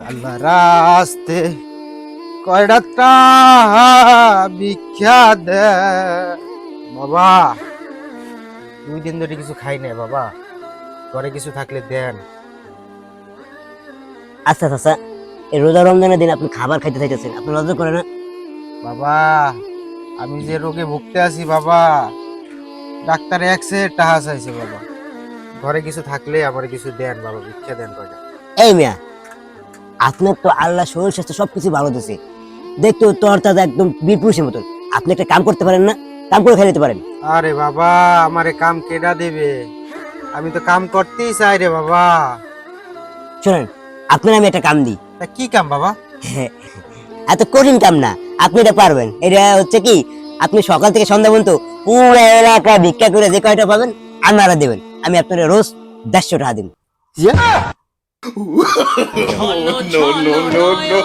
আল্লাহ রাস্তে কয়টা ভিক্ষা দে বাবা। 2 দিন ধরে কিছু খাই নাই বাবা, ঘরে কিছু থাকলে দেন। আচ্ছা চাচা, এই রোজা রমজানের দিন আপনি খাবার খাইতে চাইতেছেন, আপনি লজ্জা করে না? বাবা আমি যে রোগে ভুগতে আছি বাবা, ডাক্তার একসে টাকা চাইছে বাবা, ঘরে কিছু থাকলে আমার কিছু দেন বাবা, ভিক্ষা দেন কয়টা। এই মিয়া, আপনার তো আল্লাহ শরীর স্বাস্থ্য সবকিছু ভালো দিছে, দেখতো তোর তাজা একদম বীর পুরুষের মতন। আপনি একটা কাম করতে পারেন না? কাম করে খাই নিতে পারেন। আরে বাবা আমারে কাম কেডা দেবে, আমি তো কাম করতেই চাই রে বাবা। শোনেন, আপনার আমি একটা কাম দিই। তা কি কাম বাবা? এত কঠিন কাম না, আপনি এটা পারবেন। এটা হচ্ছে কি, আপনি সকাল থেকে সন্ধ্যা পর্যন্ত পুরো এলাকা ভিক্ষা করে যে কয়টা পাবেন আপনারা দেবেন। আমি আপনার রোজ 150 টাকা দিব। no, no, no, no.